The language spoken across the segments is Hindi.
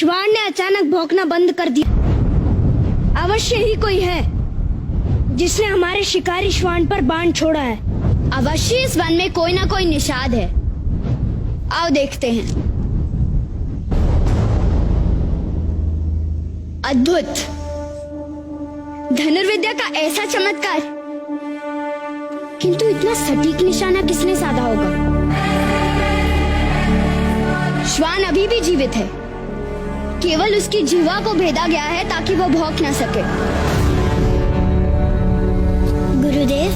श्वान ने अचानक भौंकना बंद कर दिया। अवश्य ही कोई है जिसने हमारे शिकारी श्वान पर बाण छोड़ा है। अवश्य इस वन में कोई ना कोई निषाद है। आओ देखते हैं। अद्भुत! धनुर्विद्या का ऐसा चमत्कार, किंतु इतना सटीक निशाना किसने साधा होगा? श्वान अभी भी जीवित है, केवल उसकी जिह्वा को भेदा गया है ताकि वो भौंक न सके। गुरुदेव,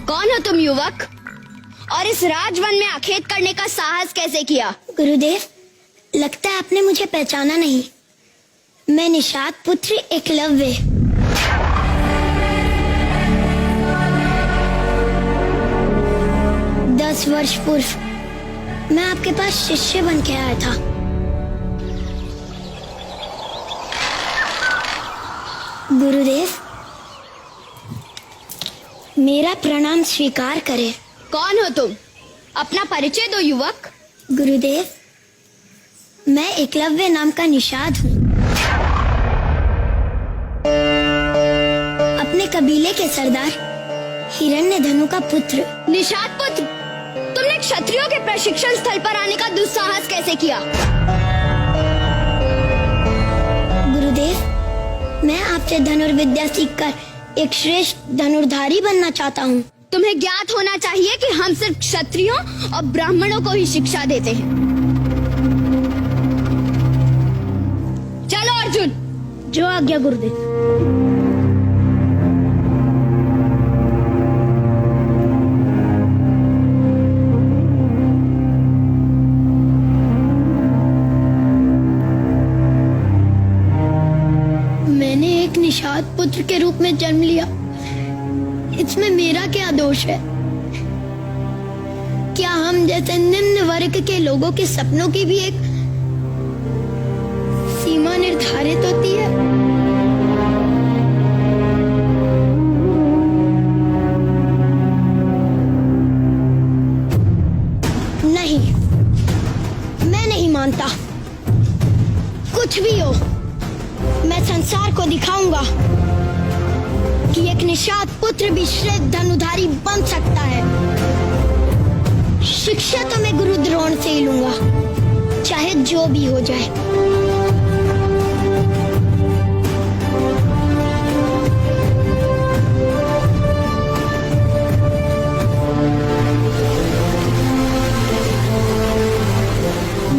कौन हो तुम युवक, और इस राजवन में आखेट करने का साहस कैसे किया? गुरुदेव, लगता है आपने मुझे पहचाना नहीं। मैं निषाद पुत्र एकलव्य। 10 वर्ष पूर्व मैं आपके पास शिष्य बन के आया था। गुरुदेव, मेरा प्रणाम स्वीकार करें। कौन हो तुम? अपना परिचय दो युवक। गुरुदेव, मैं एकलव्य नाम का निषाद हूँ। अपने कबीले के सरदार हिरण्यधनु का पुत्र। निषाद पुत्र, तुमने क्षत्रियों के प्रशिक्षण स्थल पर आने का दुस्साहस कैसे किया? गुरुदेव, मैं आपसे धनुर्विद्या सीखकर एक श्रेष्ठ धनुर्धारी बनना चाहता हूँ। तुम्हें ज्ञात होना चाहिए कि हम सिर्फ क्षत्रियों और ब्राह्मणों को ही शिक्षा देते हैं। चलो अर्जुन। जो आज्ञा गुरुदेव। मैंने एक निषाद पुत्र के रूप में जन्म लिया, इसमें मेरा क्या दोष है? क्या हम जैसे निम्न वर्ग के लोगों के सपनों की भी एक सीमा निर्धारित होती है? नहीं, मैं नहीं मानता। कुछ भी हो, मैं संसार को दिखाऊंगा कि एक निषाद पुत्र भी श्रेष्ठ धनुधारी बन सकता है। शिक्षा तो मैं गुरु द्रोण से ही लूंगा, चाहे जो भी हो जाए।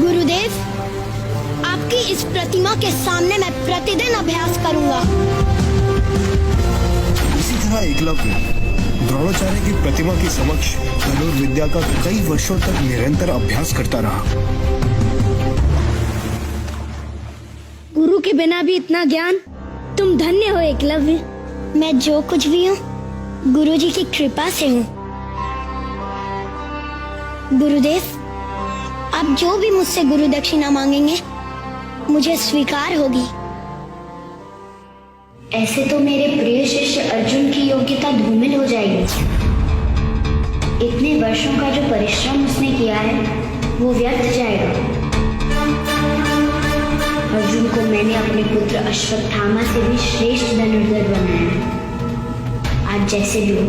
गुरुदेव, आपकी इस प्रतिमा के सामने मैं प्रतिदिन अभ्यास करूंगा। इसी तरह एकलव्य द्रोणाचार्य की प्रतिमा के समक्ष धनुर्विद्या का कई वर्षों तक निरंतर अभ्यास करता रहा। गुरु के बिना भी इतना ज्ञान, तुम धन्य हो एकलव्य। मैं जो कुछ भी हूँ गुरु जी की कृपा से हूँ। गुरुदेव, आप जो भी मुझसे गुरु दक्षिणा मांगेंगे मुझे स्वीकार होगी। ऐसे तो मेरे प्रिय शिष्य अर्जुन की योग्यता धूमिल हो जाएगी। इतने वर्षों का जो परिश्रम उसने किया है वो व्यर्थ जाएगा। अर्जुन को मैंने अपने पुत्र अश्वत्थामा से भी श्रेष्ठ धनुर्धर बनाया है। आज जैसे भी हो,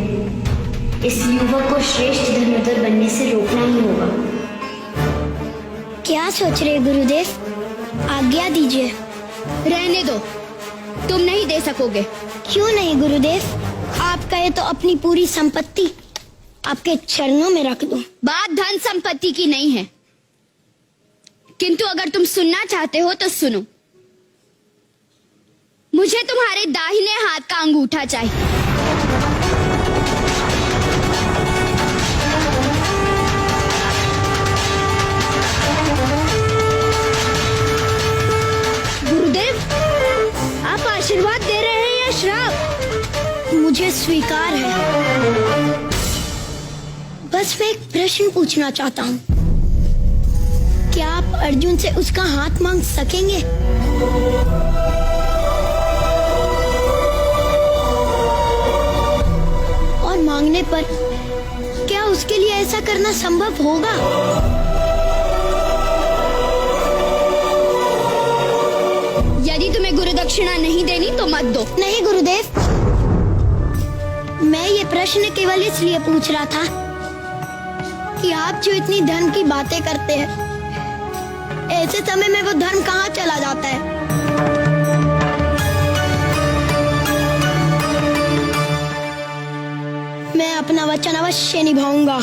इस युवक को श्रेष्ठ धनुर्धर बनने से रोकना ही होगा। क्या सोच रहे गुरुदेव? आज्ञा दीजिए। रहने दो, तुम नहीं दे सकोगे। क्यों नहीं गुरुदेव? आप कहे तो अपनी पूरी संपत्ति आपके चरणों में रख दूं। बात धन संपत्ति की नहीं है, किंतु अगर तुम सुनना चाहते हो तो सुनो। मुझे तुम्हारे दाहिने हाथ का अंगूठा चाहिए। आशीर्वाद दे रहे हैं या श्राप? मुझे स्वीकार है। बस मैं एक प्रश्न पूछना चाहता हूँ। क्या आप अर्जुन से उसका हाथ मांग सकेंगे? और मांगने पर क्या उसके लिए ऐसा करना संभव होगा? रख दो। नहीं गुरुदेव, मैं ये प्रश्न केवल इसलिए पूछ रहा था कि आप जो इतनी धर्म की बातें करते हैं, ऐसे समय में वो धर्म कहाँ चला जाता है? मैं अपना वचन अवश्य निभाऊंगा।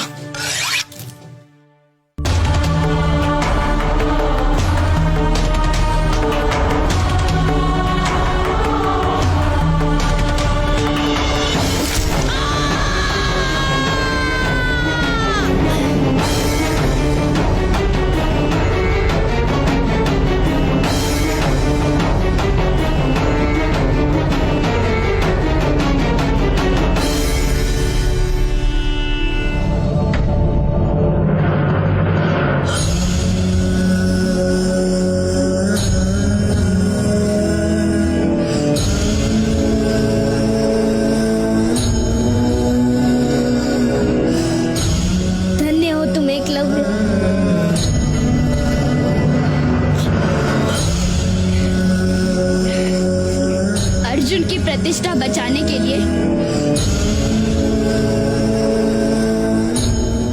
अर्जुन की प्रतिष्ठा बचाने के लिए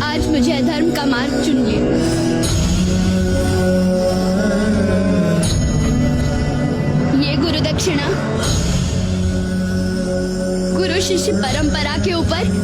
आज मुझे अधर्म का मार्ग चुन लिया। ये गुरु दक्षिणा गुरु शिष्य परंपरा के ऊपर